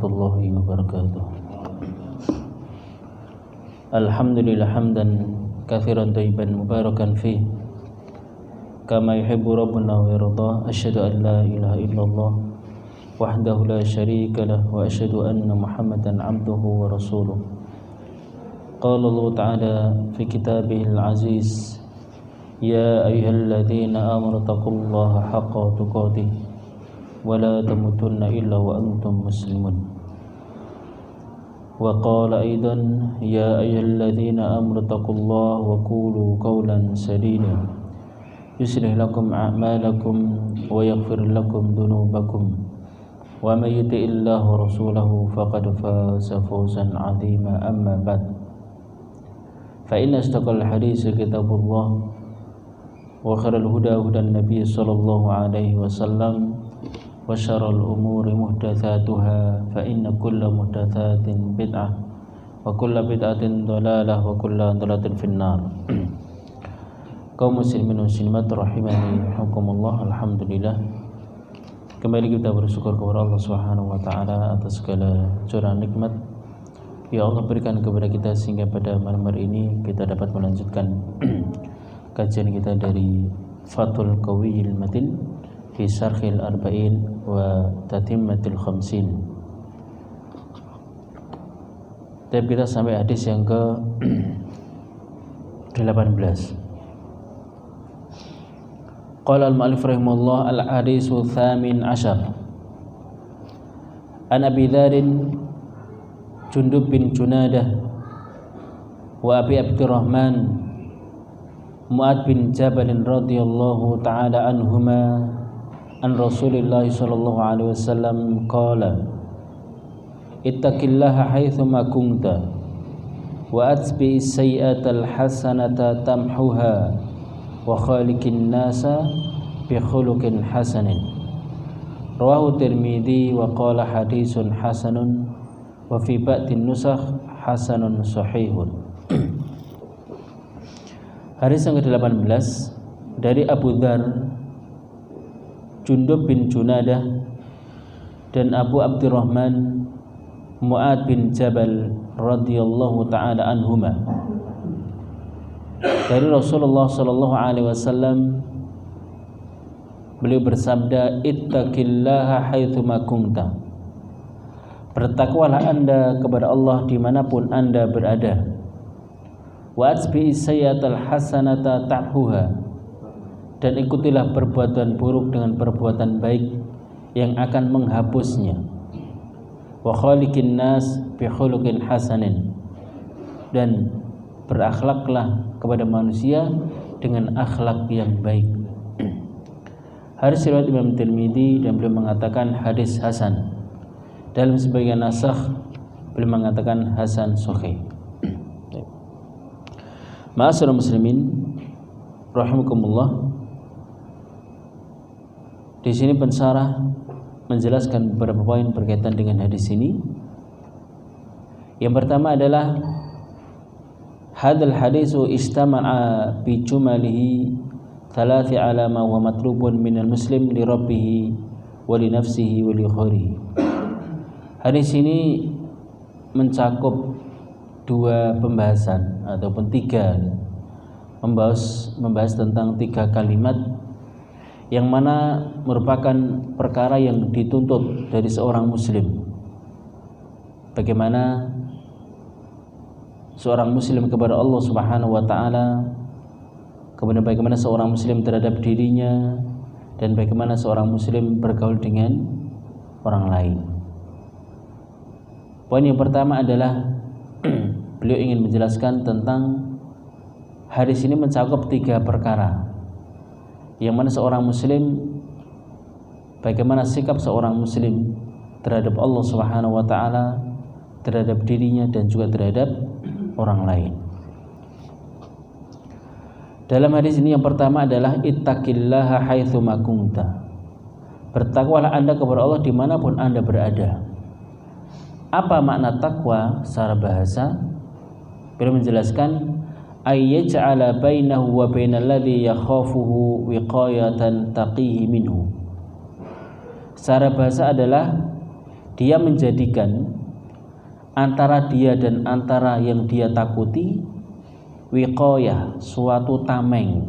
warahmatullahi wabarakatuh. Alhamdulillah hamdan katsiran thayyiban mubarakan fi kama yuhibbu rabbuna wa yarda. Asyhadu an la ilaha illallah wahdahu la syarika lah wa asyhadu anna Muhammadan abduhu wa rasuluh. Qala Allah ta'ala fi kitabihil aziz, ya ayyuhalladzina amanu taqullaha haqqa tuqatih wa la tamutunna illa wa antum muslimun. Wa qala aidan, ya ayyuhalladzina amanu taqullaha wa qulu qawlan sadida yuslih lakum a'malakum wa yaghfir lakum dhunubakum wa may yuti'illaha wa rasulahu faqad faza fawzan 'azima. Amma ba'd, fa inna asdaqal hadits kitabullah wa khairal huda hudan nabiy sallallahu alaihi wasallam wa syarrul umuri muhdatsatuha fa inna kulla muhdatsatin bid'ah wa kulla bid'atin dhalalah wa kulla dhalalatin finnar. Kaum muslimin muslimat rahimani hukumullah, alhamdulillah kembali kita bersyukur kepada Allah Subhanahu wa taala atas segala curahan nikmat ya Allah berikan kepada kita sehingga pada malam hari ini kita dapat melanjutkan kajian kita dari Fathul Qawiyil Matin fi Syarhil Arba'in wa Tatimmatil Khamsin. Tapi kita sampai hadis yang ke 18. Qala al-mu'allif rahimahullah al-haditsu tsamin asyar. An Abi Dzar Jundub bin Junadah wa Abi Abdurrahman Mu'ad bin Jabal radhiyallahu ta'ala anhuma an Rasulillah sallallahu alaihi wasallam qala ittaqillaha haitsuma kunta wa atbi sayyi'atal hasanata tamhuha wa khaliqin nasa bi khuluqin hasanin. Rawahu Tirmidzi wa qala haditsun hasanun wa fi ba'din nusakh hasanun sahihun. Hadis yang ke-18 dari Abu Dzar Jundub bin Junadah dan Abu Abdurrahman Mu'ad bin Jabal radhiyallahu ta'ala anhuma dari Rasulullah sallallahu alaihi wasallam, beliau bersabda, ittaqillaha haitsuma kunta, bertakwalah anda kepada Allah dimanapun anda berada. Wa atbi sayyatal hasanata ta'huha, dan ikutilah perbuatan buruk dengan perbuatan baik yang akan menghapusnya. Wa khaliqin nas bi khuluqin hasanin, dan berakhlaklah kepada manusia dengan akhlak yang baik. Hadis riwayat Imam Tirmidzi dan beliau mengatakan hadis hasan. Dalam sebagian nasakh beliau mengatakan hasan sahih. Ma'asyiral muslimin rahimakumullah. Di sini pensarah menjelaskan beberapa poin berkaitan dengan hadis ini. Yang pertama adalah hadal hadisu istama'a bi jumalihi thalathi alama wa matlubun minal muslim li rabbih wa li nafsihi wa li ghairihi. Hadis ini mencakup dua pembahasan ataupun tiga, membahas tentang tiga kalimat yang mana merupakan perkara yang dituntut dari seorang muslim. Bagaimana seorang muslim kepada Allah Subhanahu wa taala, kemudian bagaimana seorang muslim terhadap dirinya, dan bagaimana seorang muslim bergaul dengan orang lain. Poin yang pertama adalah beliau ingin menjelaskan tentang hadis ini mencakup tiga perkara, yang mana seorang muslim, bagaimana sikap seorang muslim terhadap Allah Subhanahu wa taala, terhadap dirinya dan juga terhadap orang lain. Dalam hadis ini yang pertama adalah ittaqillaha haitsuma kunta, bertakwalah anda kepada Allah dimanapun anda berada. Apa makna takwa secara bahasa? Beliau menjelaskan ayyaj'ala bainahu wa bainal ladzi yakhafuhu wiqayatan taqihi minhu. Secara bahasa adalah dia menjadikan antara dia dan antara yang dia takuti wiqayah, suatu tameng,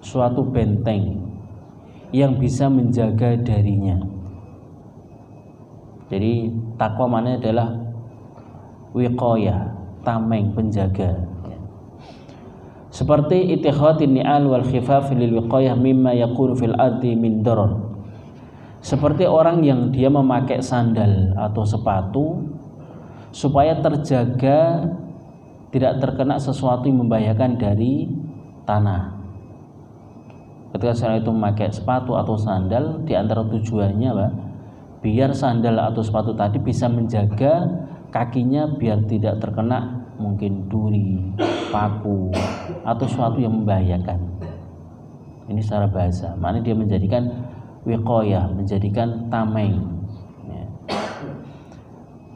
suatu benteng yang bisa menjaga darinya. Jadi takwa maknanya adalah wiqayah, tameng, penjaga. Seperti ittikhadin ni'al wal khifaf lil wiqayah mimma yakunu fil ardi min darar. Seperti orang yang dia memakai sandal atau sepatu supaya terjaga tidak terkena sesuatu yang membahayakan dari tanah. Ketika seorang itu memakai sepatu atau sandal, di antara tujuannya Pak, biar sandal atau sepatu tadi bisa menjaga kakinya biar tidak terkena mungkin duri, paku atau sesuatu yang membahayakan. Ini secara bahasa, maknanya dia menjadikan wiqayah, menjadikan tameng.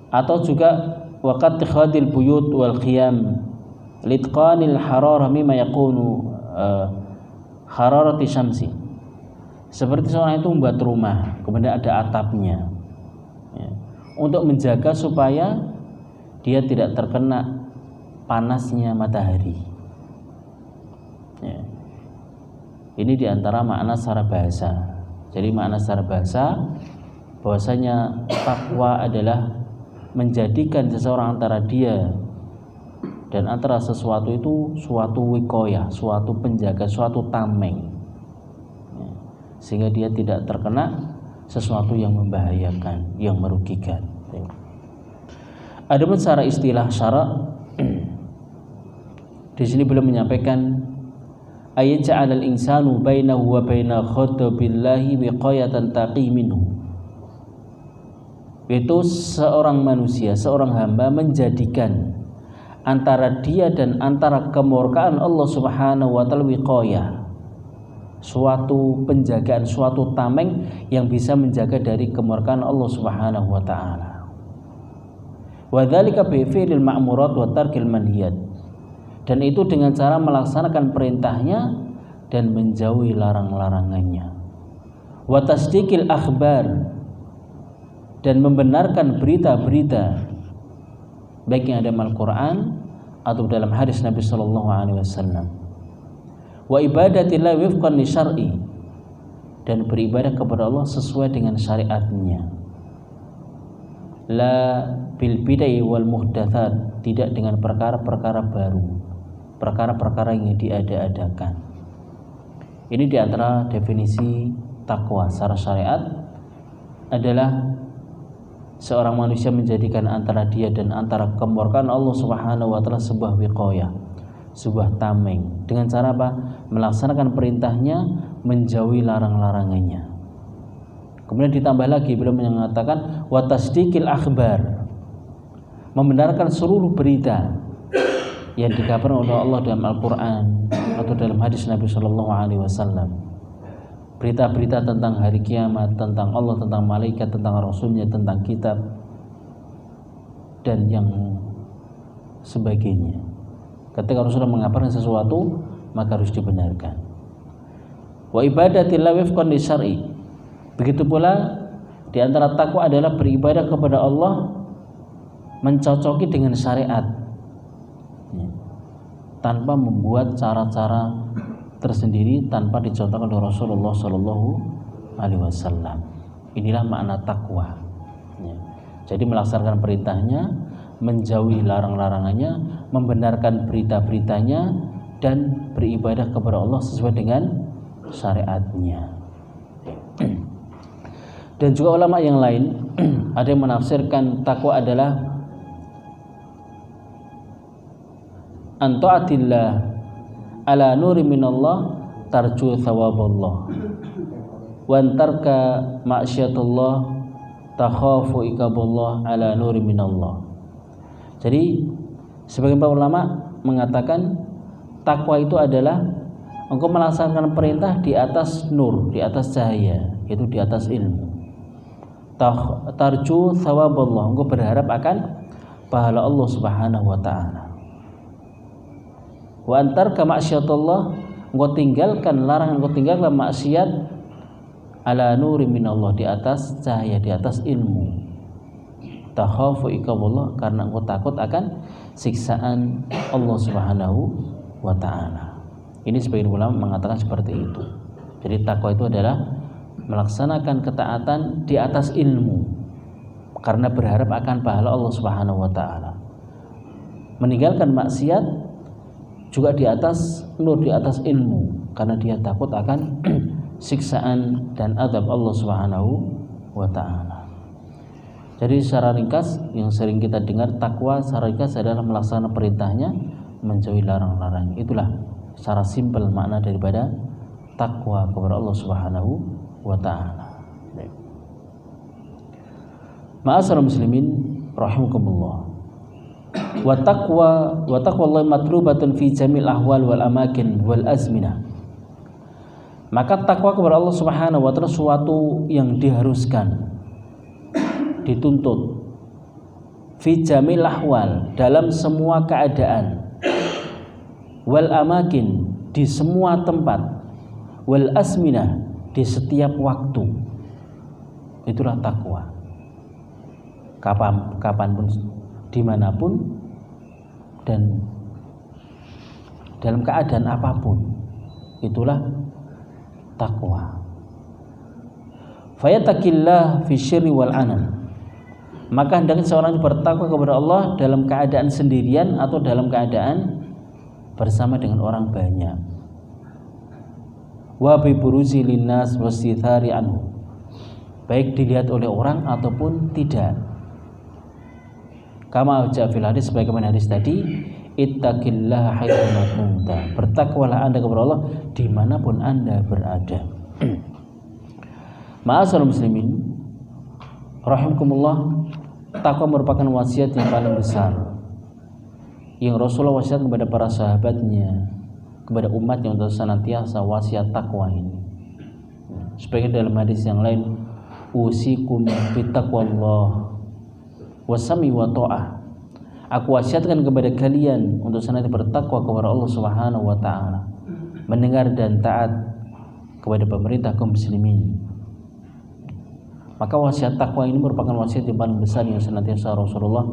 Atau juga waqat tikhadil buyut wal qiyam litqanil hararah mimma yakunu hararati syamsi. Seperti seorang itu membuat rumah, kemudian ada atapnya, untuk menjaga supaya dia tidak terkena panasnya matahari. Ini diantara makna secara bahasa. Jadi makna secara bahasa bahwasanya takwa adalah menjadikan seseorang antara dia dan antara sesuatu itu suatu wiqayah, suatu penjaga, suatu tameng, sehingga dia tidak terkena sesuatu yang membahayakan, yang merugikan. Adapun secara istilah syara' di sini belum menyampaikan ayat ja'alal insanu bainahu wa baina khatabillahi wiqayatan taqi minhu. Itu seorang manusia, seorang hamba menjadikan antara dia dan antara kemurkaan Allah Subhanahu wa taala wiqayah, suatu penjagaan, suatu tameng yang bisa menjaga dari kemurkaan Allah Subhanahu wa taala. Wa dzalika bi fi'lil ma'murat wa tarkil manhiyat. Dan itu dengan cara melaksanakan perintahnya dan menjauhi larang-larangannya. Wa tasdiqil akhbar, dan membenarkan berita-berita baik yang ada dalam Al-Quran atau dalam hadis Nabi sallallahu alaihi wasallam. Wa ibadatillah wifqan li syar'i, dan beribadah kepada Allah sesuai dengan syariatnya. La bil bidai wal muhdatsat, tidak dengan perkara-perkara baru, perkara-perkara yang diada-adakan. Ini diantara definisi takwa secara syariat adalah seorang manusia menjadikan antara dia dan antara kemurkaan Allah Subhanahu wa taala sebuah wiqayah, sebuah tameng, dengan cara apa? Melaksanakan perintahnya, menjauhi larang-larangannya. Kemudian ditambah lagi beliau mengatakan wa tasdiqil akhbar, membenarkan seluruh berita yang dikabarkan oleh Allah dalam Al-Quran atau dalam hadis Nabi sallallahu alaihi wasallam. Berita-berita tentang hari kiamat, tentang Allah, tentang malaikat, tentang Rasulnya, tentang kitab, dan yang sebagainya. Ketika Rasulullah mengabarkan sesuatu, maka harus dibenarkan. Wa ibadatillah wifqan li syar'i. Begitu pula di antara takwa adalah beribadah kepada Allah mencocoki dengan syariat, tanpa membuat cara-cara tersendiri, tanpa dicontohkan oleh Rasulullah Sallallahu Alaihi Wasallam. Inilah makna takwa. Jadi melaksanakan perintahnya, menjauhi larang-larangannya, membenarkan berita-beritanya, dan beribadah kepada Allah sesuai dengan syariatnya. Dan juga ulama yang lain ada yang menafsirkan takwa adalah an ta'atillah ala nuri minallah tarju thawaballah wa antarka ma'syatullah takhafu iqaballah ala nuri minallah. Jadi sebagian para ulama mengatakan takwa itu adalah engkau melaksanakan perintah di atas nur, di atas cahaya, yaitu di atas ilmu. Tarju thawaballah, engkau berharap akan pahala Allah Subhanahu wa taala. Wa antarka ma'syatullah, engkau tinggalkan larangan, engkau tinggalkan maksiat ala nuri minallah, di atas cahaya, di atas ilmu. Takhafu iqaballah, karena engkau takut akan siksaan Allah Subhanahu wa taala. Ini sebagian ulama mengatakan seperti itu. Jadi takwa itu adalah melaksanakan ketaatan di atas ilmu karena berharap akan pahala Allah Subhanahu wa taala. Meninggalkan maksiat juga di atas nur, di atas ilmu, karena dia takut akan siksaan dan azab Allah Subhanahu wa taala. Jadi secara ringkas yang sering kita dengar, takwa secara ringkas adalah melaksanakan perintahnya, menjauhi larang-larang. Itulah secara simpel makna daripada takwa kepada Allah Subhanahu wa taala. Ma'asyiral muslimin rahimakumullah. Wa taqwallahi matlubatun fi jamil ahwal wal amakin wal azminah. Maka takwa kepada Allah Subhanahu wa taala suatu yang diharuskan, dituntut, fi jamil ahwal, dalam semua keadaan, wal amakin, di semua tempat, wal azminah, di setiap waktu. Itulah takwa. Kapanpun, dimanapun, dan dalam keadaan apapun, itulah takwa. Fayatakillah fi syirri wal anan. Maka hendaknya seorang bertakwa kepada Allah dalam keadaan sendirian atau dalam keadaan bersama dengan orang banyak. Wa bi buruzi linnas wastithari anhu, baik dilihat oleh orang ataupun tidak. Kama ja'a fil hadis, sebagaimana hadis tadi, ittaqillaha haitsu ma kunta, bertakwalah Anda kepada Allah dimanapun Anda berada. Ma'asyiral muslimin rahimakumullah, takwa merupakan wasiat yang paling besar yang Rasulullah wasiatkan kepada para sahabatnya, kepada umatnya untuk senantiasa wasiat takwa ini. Sebagian dalam hadis yang lain, usikum bittaqwallah wasami wa ta'ah, aku wasiatkan kepada kalian untuk senantiasa bertakwa kepada Allah Subhanahu wa taala, mendengar dan taat kepada pemerintah kaum muslimin. Maka wasiat takwa ini merupakan wasiat yang paling besar yang senantiasa Rasulullah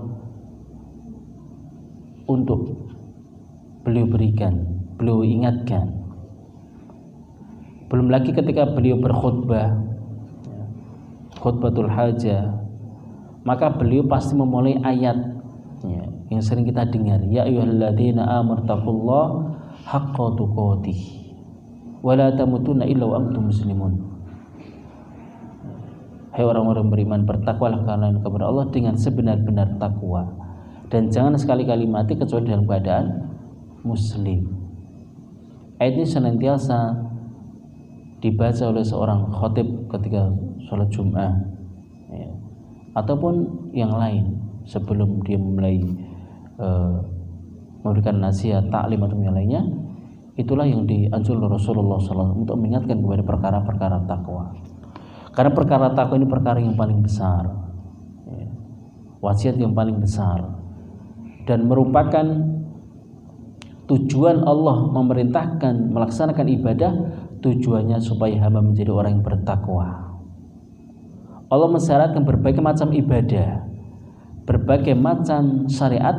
untuk beliau berikan, beliau ingatkan. Belum lagi ketika beliau berkhutbah, khutbatul hajah, maka beliau pasti memulai ayat yang sering kita dengar, ya ayyuhalladzina amanu taqullaha haqqa tuqatih wa la tamutunna illa wa antum muslimun. Hai orang-orang beriman, bertakwalah kalian kepada Allah dengan sebenar-benar takwa, dan jangan sekali-kali mati kecuali dalam keadaan muslim. Ayat ini senantiasa dibaca oleh seorang khatib ketika sholat Jum'ah, ataupun yang lain sebelum dia mulai memberikan nasihat, taklim atau yang lainnya. Itulah yang dianjurkan Rasulullah SAW untuk mengingatkan kepada perkara-perkara takwa. Karena perkara takwa ini perkara yang paling besar, wasiat yang paling besar, dan merupakan tujuan Allah memerintahkan melaksanakan ibadah. Tujuannya supaya hamba menjadi orang yang bertakwa. Allah mensyaratkan berbagai macam ibadah, berbagai macam syariat,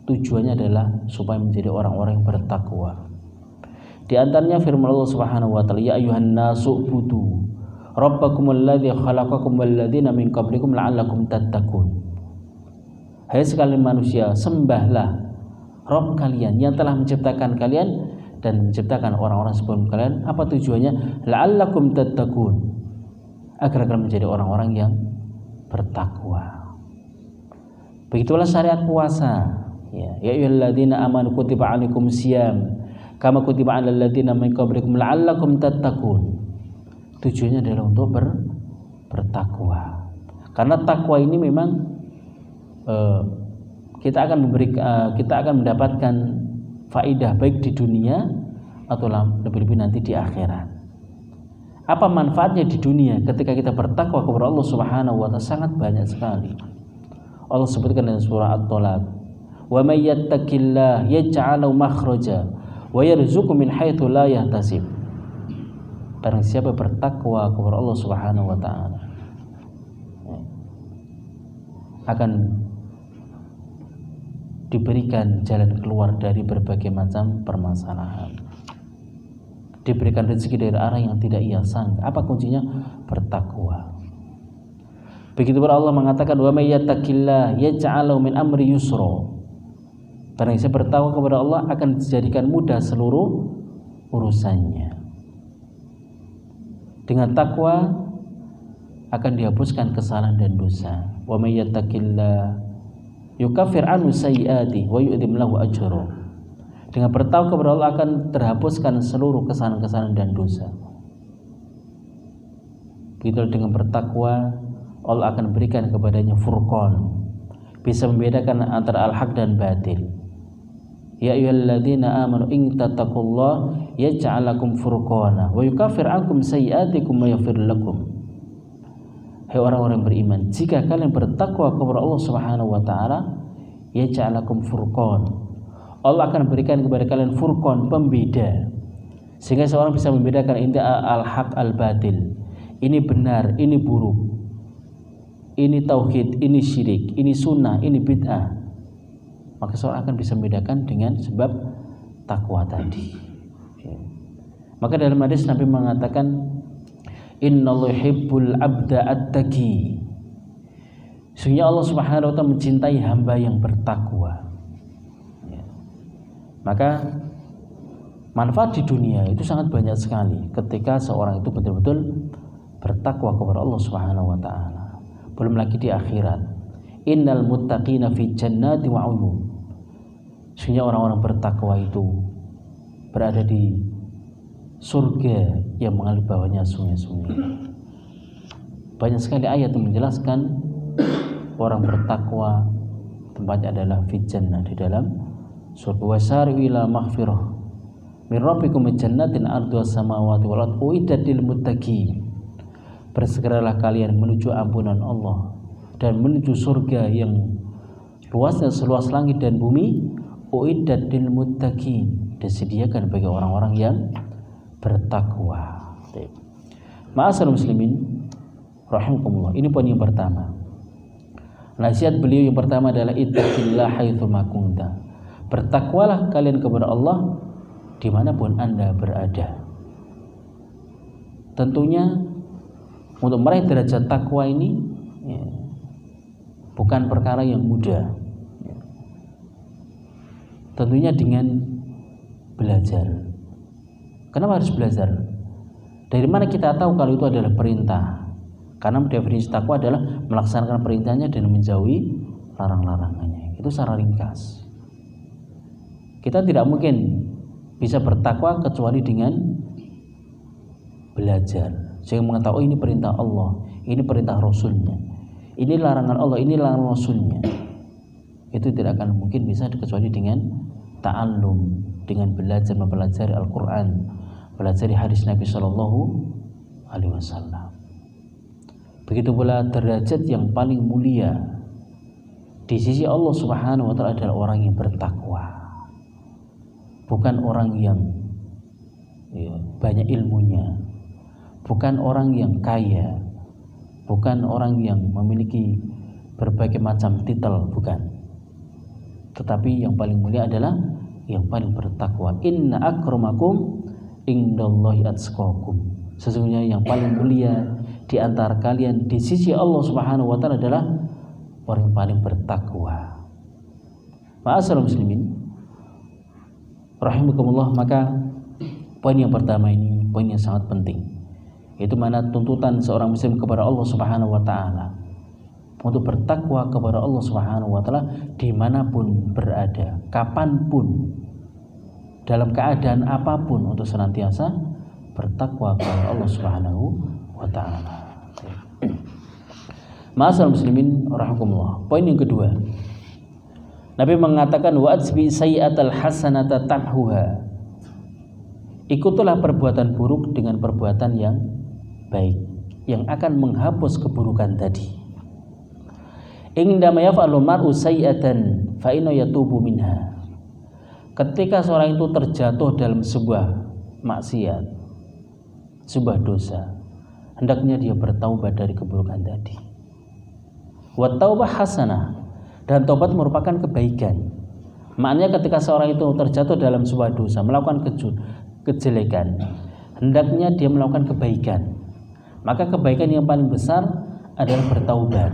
tujuannya adalah supaya menjadi orang-orang yang bertakwa. Di antaranya firman Allah Subhanahu wa taala, ya ayyuhan nasu ubudu rabbakumul ladzi khalaqakum wal ladzina min qablikum la'allakum tattaqun. Hai sekalian manusia, sembahlah Rabb kalian yang telah menciptakan kalian dan menciptakan orang-orang sebelum kalian. Apa tujuannya? La'allakum tattaqun, agar kalian menjadi orang-orang yang bertakwa. Begitulah syariat puasa. Ya ayyuhalladzina amanu kutiba 'alaikumus syiyam kama kutiba 'alal ladzina min qablikum la'allakum tattaqun. Tujuannya adalah untuk bertakwa. Karena takwa ini memang kita akan mendapatkan faidah baik di dunia atau lebih-lebih nanti di akhirat. Apa manfaatnya di dunia ketika kita bertakwa kepada Allah Subhanahu wa taala? Sangat banyak sekali. Allah sebutkan dalam surah At-Talaq, wa may yattaqillah yaj'al lahu makhraja wa yarzuqhu min haitsu la yahtasib. Barang siapa bertakwa kepada Allah Subhanahu wa taala akan diberikan jalan keluar dari berbagai macam permasalahan. Diberikan rezeki dari arah yang tidak ia sangka. Apa kuncinya? Bertakwa. Begitu pula Allah mengatakan wa may yattaqillah yaj'al min amri yusra. Barang siapa bertakwa kepada Allah akan dijadikan mudah seluruh urusannya. Dengan takwa akan dihapuskan kesalahan dan dosa. Wa may yattaqillah yukaffir anhu sayyi'ati wa yu'dhim lahu ajra. Dengan bertakwa kepada Allah akan terhapuskan seluruh kesalahan-kesalahan dan dosa. Begitu dengan bertakwa Allah akan berikan kepadanya furqan, bisa membedakan antara al-haq dan batil. Ya ayyuhalladzina amanu in tattaqullaha yaj'al lakum furqana wa yukaffir ankum sayyi'atikum wa yaghfir lakum. Hai orang-orang beriman, jika kalian bertakwa kepada Allah Subhanahu wa taala, yaj'al lakum furqan. Allah akan berikan kepada kalian furqan, pembeda. Sehingga seorang bisa membedakan ini al-haq al-batil. Ini benar, ini buruk. Ini tauhid, ini syirik, ini sunnah, ini bid'ah. Maka seorang akan bisa membedakan dengan sebab takwa tadi. Maka dalam hadis Nabi mengatakan innallaha yuhibbul abda at-taqi. Sesungguhnya Allah Subhanahu wa taala mencintai hamba yang bertakwa. Maka manfaat di dunia itu sangat banyak sekali ketika seorang itu betul-betul bertakwa kepada Allah Subhanahu wa taala. Belum lagi di akhirat. Innal muttaqina fi jannati wa 'uyun. Sesungguhnya orang-orang bertakwa itu berada di surga yang mengalir bawahnya sungai-sungai. Banyak sekali ayat yang menjelaskan orang bertakwa tempatnya adalah fi jannah, di dalam surga. Wasari'u ila maghfirah min rabbikum jannatin arduha samawati wal ardu uiddat lil muttaqin. Bersegeralah kalian menuju ampunan Allah dan menuju surga yang luasnya seluas langit dan bumi, uiddat lil muttaqin, disediakan bagi orang-orang yang bertakwa. Ma'asyiral muslimin rahimakumullah. Ini poin yang pertama. Nasihat beliau yang pertama adalah ittaqillah haitsu ma kunta. Bertakwalah kalian kepada Allah dimanapun Anda berada. Tentunya untuk meraih derajat takwa ini bukan perkara yang mudah. Tentunya dengan belajar. Kenapa harus belajar? Dari mana kita tahu kalau itu adalah perintah? Karena definisi takwa adalah melaksanakan perintahnya dan menjauhi larang-larangannya. Itu secara ringkas. Kita tidak mungkin bisa bertakwa kecuali dengan belajar. Sehingga mengetahui ini perintah Allah, ini perintah Rasulnya, ini larangan Allah, ini larangan Rasulnya. Itu tidak akan mungkin bisa kecuali dengan ta'allum, dengan belajar mempelajari Al-Quran, pelajari hadis Nabi Sallallahu Alaihi Wasallam. Begitu pula derajat yang paling mulia di sisi Allah Subhanahu Wa Taala adalah orang yang bertakwa. Bukan orang yang banyak ilmunya, bukan orang yang kaya, bukan orang yang memiliki berbagai macam titel, bukan. Tetapi yang paling mulia adalah yang paling bertakwa. Inna akramakum indallahi atqakum. Sesungguhnya yang paling mulia di antara kalian di sisi Allah Subhanahu wa taala adalah orang yang paling bertakwa. Ma'asyiral muslimin rahimakumullah. Maka poin yang pertama ini poin yang sangat penting, yaitu mana tuntutan seorang muslim kepada Allah Subhanahu wa taala untuk bertakwa kepada Allah Subhanahu wa taala dimanapun berada, kapanpun, dalam keadaan apapun, untuk senantiasa bertakwa kepada Allah Subhanahu wa taala. Ma'asyiral muslimin rahimakumullah. Poin yang kedua, Nabi mengatakan wa atsbi sayyi'atal hasanata tamhuha. Ikutilah perbuatan buruk dengan perbuatan yang baik yang akan menghapus keburukan tadi. Indama yaf'alu mar'u sayyi'atan fa inna yatubu minha. Ketika seorang itu terjatuh dalam sebuah maksiat sebuah dosa, hendaknya dia bertaubat dari keburukan tadi. Wa taubah hasanah, dan taubat merupakan kebaikan. Maknanya ketika seorang itu terjatuh dalam sebuah dosa, melakukan kejelekan, hendaknya dia melakukan kebaikan. Maka kebaikan yang paling besar adalah bertaubat.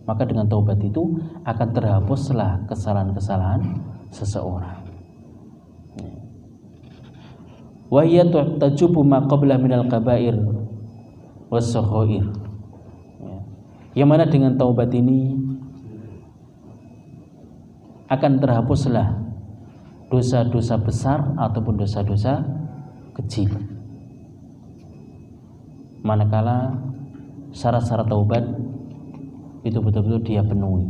Maka dengan taubat itu akan terhapuslah kesalahan-kesalahan seseorang. Wa hiya tajubu ma qabla minal kabair was-saghair. Yang mana dengan taubat ini akan terhapuslah dosa-dosa besar ataupun dosa-dosa kecil. Manakala syarat-syarat taubat itu betul-betul dia penuhi.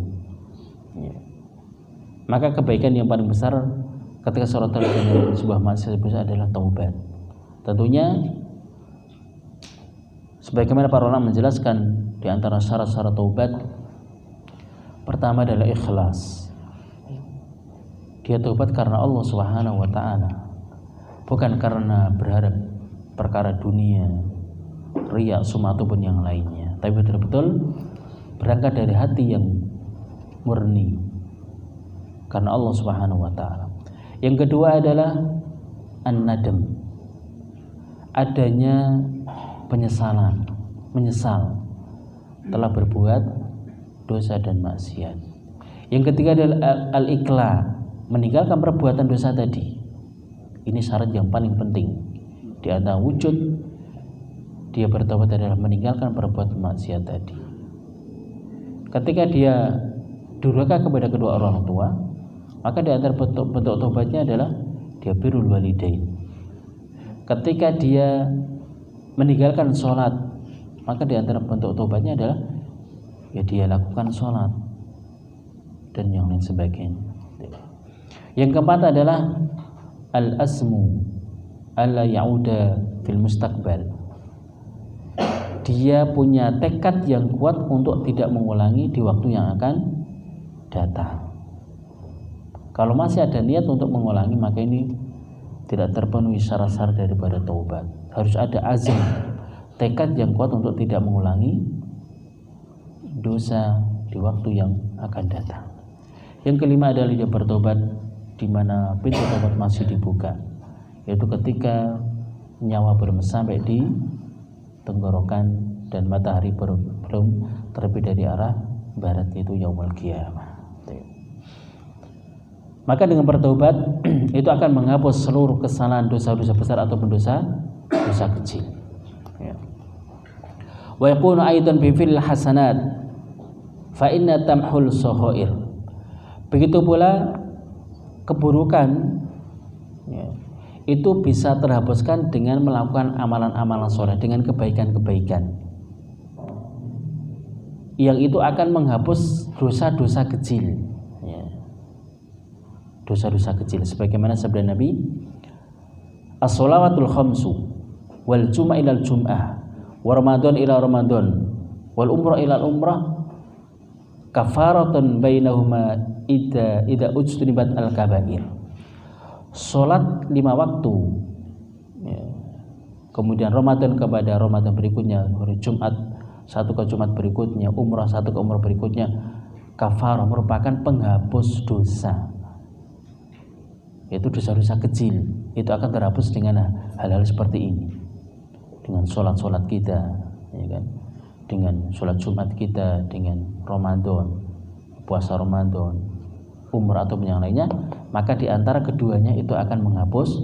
Maka kebaikan yang paling besar ketika seorang terlibat dalam sebuah maksiat besar adalah taubat. Tentunya sebagaimana para ulama menjelaskan, di antara syarat-syarat taubat pertama adalah ikhlas. Dia taubat karena Allah Subhanahu wa taala, bukan karena berharap perkara dunia, riya, sum'ah ataupun yang lainnya, tapi betul-betul berangkat dari hati yang murni karena Allah Subhanahu wa taala. Yang kedua adalah an-nadam, adanya penyesalan, menyesal telah berbuat dosa dan maksiat. Yang ketiga adalah al-iqla, meninggalkan perbuatan dosa tadi. Ini syarat yang paling penting di antara wujud dia bertobat adalah meninggalkan perbuatan maksiat tadi. Ketika dia durhaka kepada kedua orang tua, maka di antara bentuk tobatnya adalah dia birrul walidain. Ketika dia meninggalkan sholat, maka di antara bentuk tobatnya adalah ya dia lakukan sholat dan yang lain sebagainya. Yang keempat adalah al-asmu alla ya'uda fil mustaqbal. Dia punya tekad yang kuat untuk tidak mengulangi di waktu yang akan datang. Kalau masih ada niat untuk mengulangi, maka ini tidak terpenuhi syarat-syarat daripada taubat. Harus ada azam, tekad yang kuat untuk tidak mengulangi dosa di waktu yang akan datang. Yang kelima adalah dia bertobat di mana pintu taubat masih dibuka, yaitu ketika nyawa belum sampai di tenggorokan dan matahari belum terbit dari arah barat, yaitu yaumul qiyamah. Maka dengan bertaubat itu akan menghapus seluruh kesalahan dosa-dosa besar ataupun dosa kecil. Wa yakunu aidan bi fil hasanat fa inna tamhul saghair. Begitu pula keburukan itu bisa terhapuskan dengan melakukan amalan-amalan soleh, dengan kebaikan-kebaikan yang itu akan menghapus dosa-dosa kecil, dosa-dosa kecil. Sebagaimana sabda Nabi, as-shalawatul khamsu wal jum'ah ilal jum'ah wa ramadan ila ramadan wal umrah ila umrah kafaratun bainahuma idza ujtunibat al-kabair. Salat 5 waktu, kemudian Ramadan kepada Ramadan berikutnya, hari Jumat satu ke Jumat berikutnya, umrah satu ke umrah berikutnya, kafarah merupakan penghapus dosa, yaitu dosa-dosa kecil. Itu akan terhapus dengan hal-hal seperti ini, dengan sholat-sholat kita, ya kan? Dengan sholat Jumat kita, dengan Ramadan, puasa Ramadan, umrah atau yang lainnya, maka di antara keduanya itu akan menghapus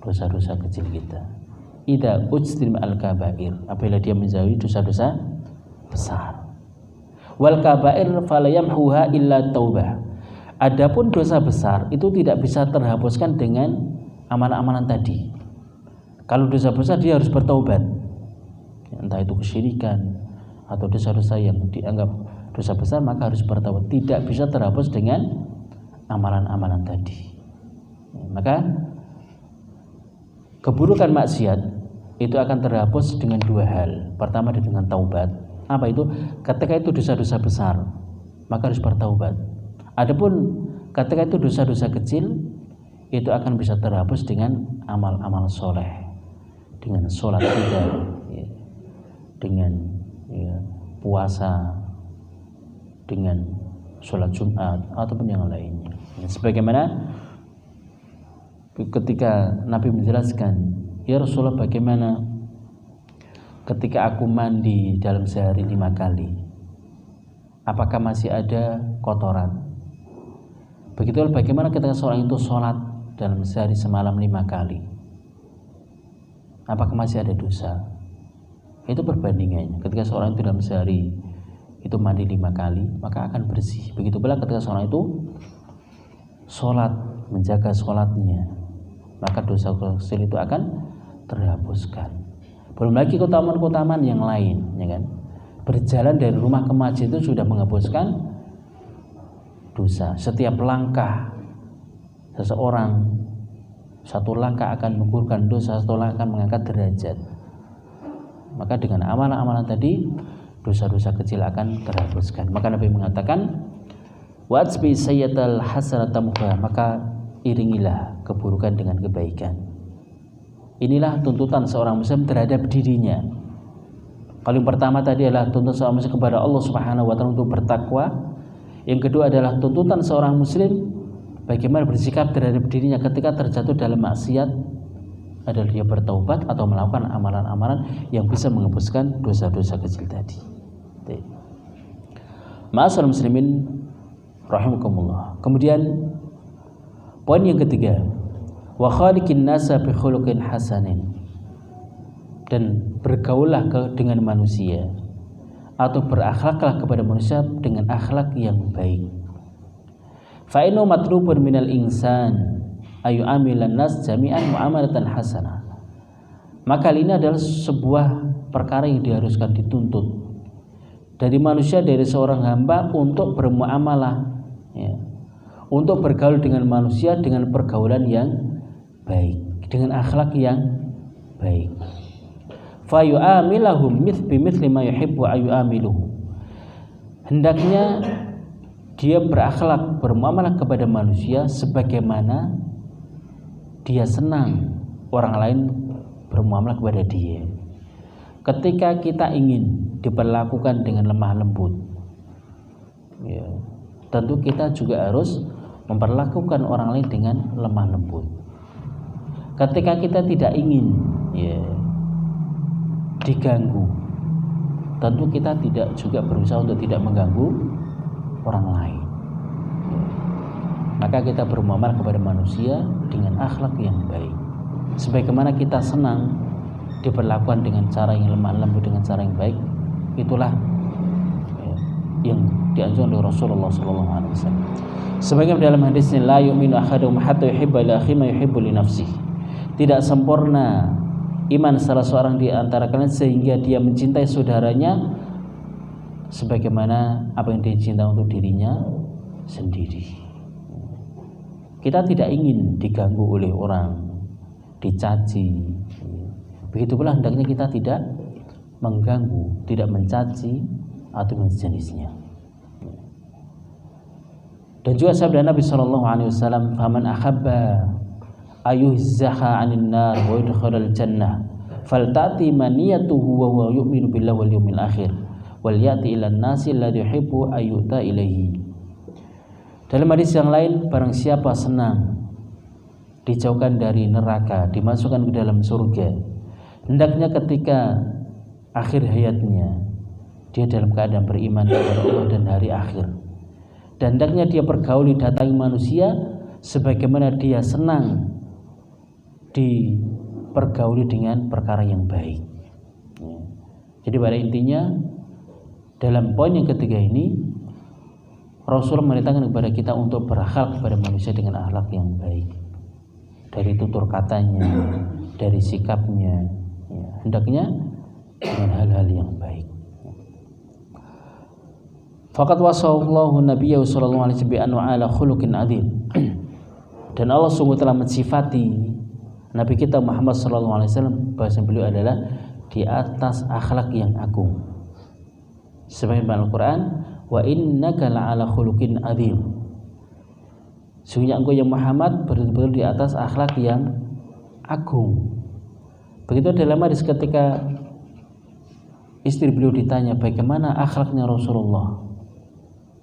dosa-dosa kecil kita. Idza ujtim al-kabair, apabila dia menjauhi dosa-dosa besar. Wal kabair fala yamhuha illa taubah. Adapun dosa besar itu tidak bisa terhapuskan dengan amalan-amalan tadi. Kalau dosa besar dia harus bertaubat, entah itu kesyirikan atau dosa-dosa yang dianggap dosa besar, maka harus bertaubat. Tidak bisa terhapus dengan amalan-amalan tadi. Maka keburukan maksiat itu akan terhapus dengan 2 hal. Pertama dengan taubat. Apa itu? Ketika itu dosa-dosa besar, maka harus bertaubat. Adapun ketika itu dosa-dosa kecil, itu akan bisa terhapus dengan amal-amal soleh, dengan sholat kita, ya, dengan puasa, dengan sholat Jumat ataupun yang lainnya. Sebagaimana ketika Nabi menjelaskan, ya Rasulullah, bagaimana ketika aku mandi dalam sehari 5 kali, apakah masih ada kotoran? Begitu bagaimana ketika seorang itu sholat dalam sehari semalam 5 kali, apakah masih ada dosa? Itu perbandingannya. Ketika seorang itu dalam sehari itu mandi 5 kali, maka akan bersih. Begitu pula ketika seorang itu sholat, menjaga sholatnya, maka dosa kecil itu akan terhapuskan. Belum lagi keutamaan-keutamaan yang lain, ya kan? Berjalan dari rumah ke masjid itu sudah menghapuskan dosa. Setiap langkah seseorang, satu langkah akan menggugurkan dosa, satu langkah akan mengangkat derajat. Maka dengan amalan-amalan tadi, dosa-dosa kecil akan terhapuskan. Maka Nabi mengatakan, wa'atsbi sayyatal hasanata muha, maka iringilah keburukan dengan kebaikan. Inilah tuntutan seorang muslim terhadap dirinya. Kalau yang pertama tadi adalah tuntutan seorang muslim kepada Allah Subhanahu wa taala untuk bertakwa. Yang kedua adalah tuntutan seorang muslim bagaimana bersikap terhadap dirinya ketika terjatuh dalam maksiat, adalah dia bertaubat atau melakukan amalan-amalan yang bisa menghapuskan dosa-dosa kecil tadi. Ma'asyiral muslimin rahimakumullah. Kemudian poin yang ketiga, wa khaliqin nasa bi khuluqin hasanin, dan bergaullah dengan manusia atau berakhlaklah kepada manusia dengan akhlak yang baik. Fa inna matlubun minal insan ayu amilan nas jami'an muamalatan hasanah. Maka ini adalah sebuah perkara yang diharuskan dituntut dari manusia, dari seorang hamba untuk bermuamalah, ya, untuk bergaul dengan manusia dengan pergaulan yang baik, dengan akhlak yang baik. Fa yu'amilahum bimithli ma yuhibbu ayu amiluhu. Hendaknya dia berakhlak, bermuamalah kepada manusia sebagaimana dia senang orang lain bermuamalah kepada dia. Ketika kita ingin diperlakukan dengan lemah lembut, ya, tentu kita juga harus memperlakukan orang lain dengan lemah lembut. Ketika kita tidak ingin, ya, diganggu, tentu kita tidak juga berusaha untuk tidak mengganggu orang lain. Maka kita bermuamalah kepada manusia dengan akhlak yang baik. Sebagaimana kita senang diperlakukan dengan cara yang lemah lembut, dengan cara yang baik, itulah yang dianjurkan oleh Rasulullah SAW. Sebagaimana dalam hadisnya, la yu'minu ahadukum hatta yuhibba li akhihi ma yuhibbu li nafsihi. Tidak sempurna iman salah seorang di antara kalian sehingga dia mencintai saudaranya sebagaimana apa yang dia cinta untuk dirinya sendiri. Kita tidak ingin diganggu oleh orang, dicaci. Begitu pula hendaknya kita tidak mengganggu, tidak mencaci atau sejenisnya. Dan juga sabda Nabi SAW, "Faman ahabba ayuhzaha 'anil nar wa yudkhalal jannah, faltati maniyatuhu wa huwa yu'minu billahi wal yawmil akhir, wal yati ilan nasi alladhi yuhibbu ayyuta ilaihi." Dalam hadis yang lain, barang siapa senang dijauhkan dari neraka, dimasukkan ke dalam surga, hendaknya ketika akhir hayatnya dia dalam keadaan beriman kepada Allah dan hari akhir, dan hendaknya dia bergaul datangi manusia sebagaimana dia senang dipergauli dengan perkara yang baik. Jadi pada intinya dalam poin yang ketiga ini Rasul merintahkan kepada kita untuk berakhlak kepada manusia dengan akhlak yang baik, dari tutur katanya, dari sikapnya, ya, hendaknya dengan hal-hal yang baik. Faqad wasallallahu nabiyyu sallallahu alaihi wasallam ala khuluqin adzim. Dan Allah sungguh telah mensifati Nabi kita Muhammad sallallahu alaihi wasallam bahwa beliau adalah di atas akhlak yang agung. Sebagaimana Al-Qur'an, wa innaka la'ala khuluqin adzim. Sungguhnya engkau yang Muhammad betul-betul di atas akhlak yang agung. Begitu dalam hadis ketika istri beliau ditanya bagaimana akhlaknya Rasulullah,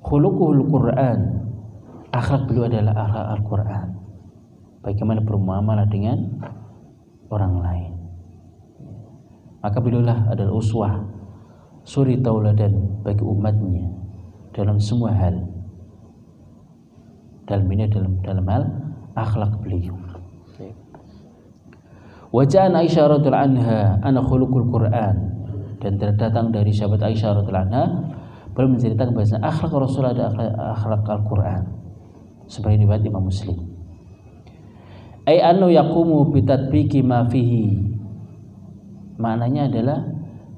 khuluquhul Quran, akhlak beliau adalah akhlak Al-Quran, bagaimana bermuamalah dengan orang lain. Maka beliaulah adalah uswah, suri tauladan bagi umatnya dalam semua hal, dalam hal akhlak beliau. Wajah Aisyah radhiyallahu anha ana khuluqul Quran, dan terdatang dari sahabat Aisyah radhiyallahu anha beliau menceritakan bahwa akhlak Rasul adalah akhlak Al-Quran, sebagai riwayat Imam Muslim. Ai annu yaqumu bi tatbiqi ma fihi, maknanya adalah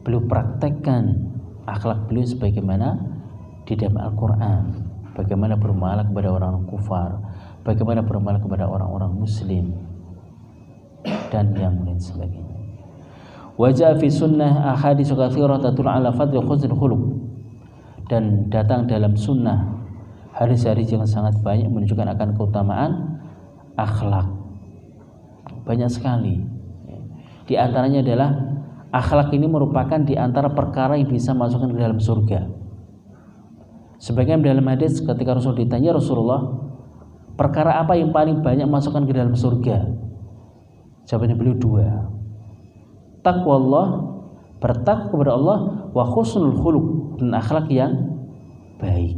beliau praktekkan akhlak beliau sebagaimana di dalam Al-Quran, bagaimana bermuamalah kepada orang kufar, bagaimana bermuamalah kepada orang-orang muslim, dan yang lain sebagainya. Wajah fi sunnah ahadits katsirah tadullu ala fadli husnul khuluq, dan datang dalam sunnah hadis-hadis yang sangat banyak menunjukkan akan keutamaan akhlak. Banyak sekali. Di antaranya adalah akhlak ini merupakan di antara perkara yang bisa masukkan ke dalam surga. Sebagian dalam hadis ketika Rasul ditanya, Rasulullah, perkara apa yang paling banyak masukkan ke dalam surga? Jawabannya beliau dua. Taqwa Allah, bertakwa kepada Allah, wa husnul khuluq, dan akhlak yang baik.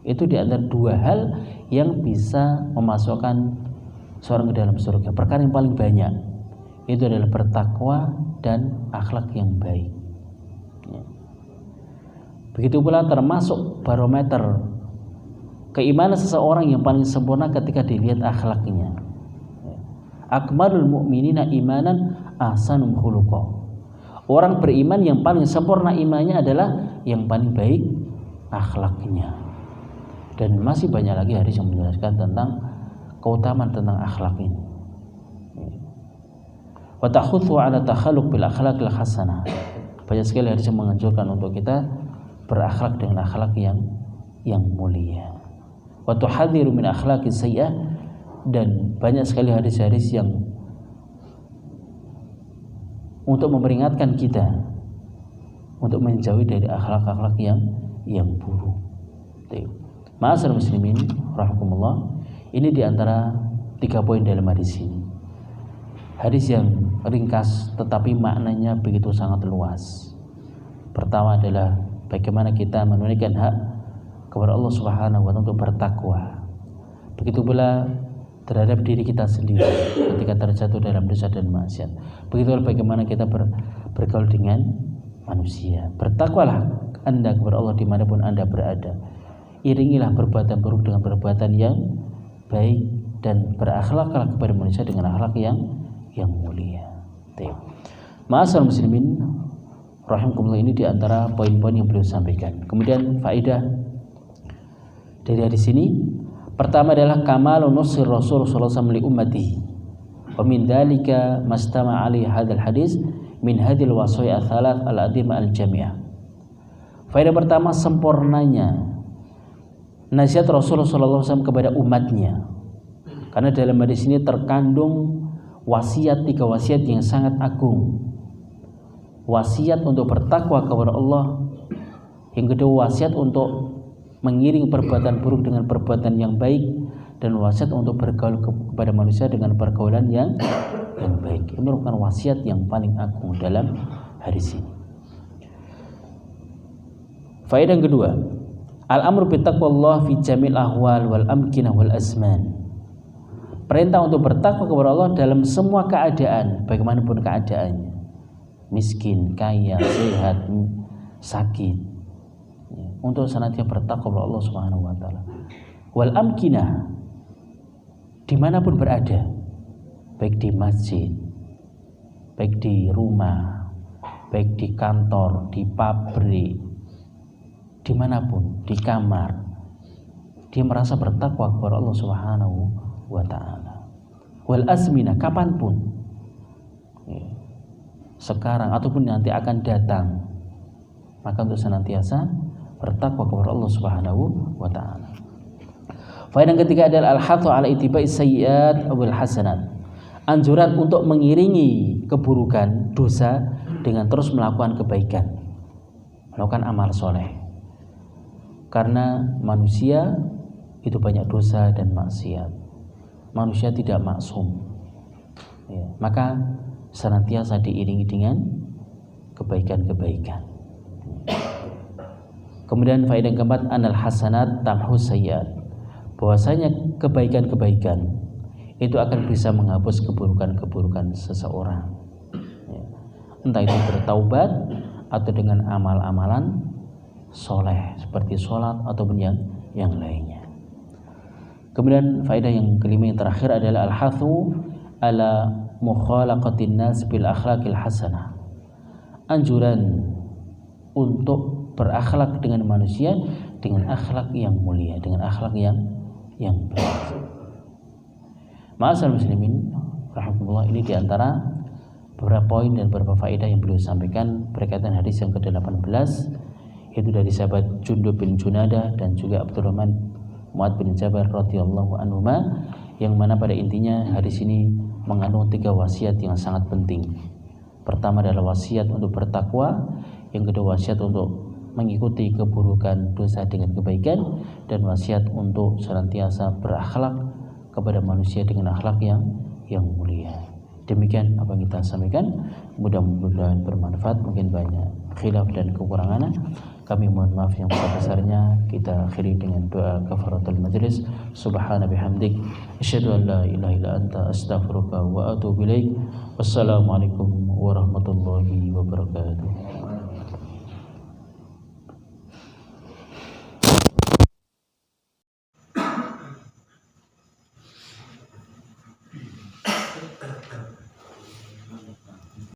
Itu di antara dua hal yang bisa memasukkan seorang ke dalam surga. Perkara yang paling banyak itu adalah bertakwa dan akhlak yang baik. Begitu pula termasuk barometer keimanan seseorang yang paling sempurna ketika dilihat akhlaknya. Akmalul mu'minina imanan ahsanum khuluqa. Orang beriman yang paling sempurna imannya adalah yang paling baik akhlaknya. Dan masih banyak lagi hadis yang menjelaskan tentang keutamaan tentang akhlak ini. Wa takhuthu ala takhalluq bil akhlaqil hasanah. Banyak sekali hadis yang menganjurkan untuk kita berakhlak dengan akhlak yang mulia. Wa tuhadziru min akhlaqis sayyi'ah, dan banyak sekali hadis-hadis yang untuk memperingatkan kita untuk menjauhi dari akhlak-akhlak yang buruk. Ma'asyiral muslimin rahimakumullah, ini diantara 3 poin dalam hadis ini. Hadis yang ringkas tetapi maknanya begitu sangat luas. Pertama adalah bagaimana kita menunaikan hak kepada Allah Subhanahu wa taala untuk bertakwa. Begitu pula terhadap diri kita sendiri ketika terjatuh dalam dosa dan maksiat. Begitu bagaimana kita bergaul dengan manusia. Bertakwalah Anda kepada Allah dimanapun Anda berada. Iringilah perbuatan buruk dengan perbuatan yang baik, dan berakhlaklah kepada manusia dengan akhlak yang mulia. Ma'asyiral muslimin rahimakumullah, ini diantara poin-poin yang beliau sampaikan. Kemudian faedah dari hadis ini, pertama adalah kamalu nusir Rasul sallallahu alaihi wasallam li ummatihi. Wa min dzalika mastama alaihi hadzal hadis min hadhil wasaya tsalath al-adhimah al-jami'ah. Faedah pertama, sempurnanya nasihat Rasulullah sallallahu alaihi wasallam kepada umatnya. Karena dalam hadis ini terkandung wasiat, 3 wasiat yang sangat agung. Wasiat untuk bertakwa kepada Allah, yang kedua wasiat untuk mengiring perbuatan buruk dengan perbuatan yang baik, dan wasiat untuk bergaul kepada manusia dengan pergaulan yang baik. Ini merupakan wasiat yang paling agung dalam hadis ini. Faedah yang kedua, al-amru bi taqwallah fi jamil ahwal wal amkinah wal azman. Perintah untuk bertakwa kepada Allah dalam semua keadaan, bagaimanapun keadaannya. Miskin, kaya, sehat, sakit, untuk senantiasa bertakwa kepada Allah Subhanahu wa taala. Wal amkinah, dimanapun berada, baik di masjid, baik di rumah, baik di kantor, di pabrik, dimanapun, di kamar, dia merasa bertakwa kepada Allah Subhanahu wa taala. Wal azminah, kapanpun, sekarang ataupun nanti akan datang, maka untuk senantiasa bertakwa kepada Allah Subhanahu wa taala. Faedah ketiga adalah al-hathu ala ittiba'i sayyi'at wal hasanat. Anjuran untuk mengiringi keburukan, dosa dengan terus melakukan kebaikan, melakukan amal soleh. Karena manusia itu banyak dosa dan maksiat. Manusia tidak maksum, ya, maka senantiasa diiringi dengan kebaikan-kebaikan. Kemudian faedah keempat, anal hasanat tamhus sayyiat, bahwasanya kebaikan-kebaikan itu akan bisa menghapus keburukan-keburukan seseorang, ya. Entah itu bertaubat atau dengan amal-amalan soleh seperti sholat ataupun yang lainnya. Kemudian faedah yang kelima yang terakhir adalah al-hathu ala mukhalaqatin nas bil akhlaqil hasanah, anjuran untuk berakhlak dengan manusia dengan akhlak yang mulia, dengan akhlak yang baik. Ma'asal muslimin rahimahullah, ini diantara beberapa poin dan beberapa faedah yang beliau sampaikan berkaitan hadis yang ke-18, yaitu dari sahabat Jundub bin Junadah dan juga Abdurrahman Mu'ad bin Jabal radhiyallahu anhuma, yang mana pada intinya hadis ini mengandung 3 wasiat yang sangat penting. Pertama adalah wasiat untuk bertakwa, yang kedua wasiat untuk mengikuti keburukan dosa dengan kebaikan, dan wasiat untuk senantiasa berakhlak kepada manusia dengan akhlak yang mulia. Demikian apa yang kita sampaikan, mudah-mudahan bermanfaat. Mungkin banyak khilaf dan kekurangannya, kami mohon maaf yang besar-besarnya. Kita akhiri dengan doa kafaratul majlis. Subhana bihamdik asyhadu an la ilaha illa anta astaghfiruka wa atubu ilaik. Wassalamualaikum warahmatullahi wabarakatuh.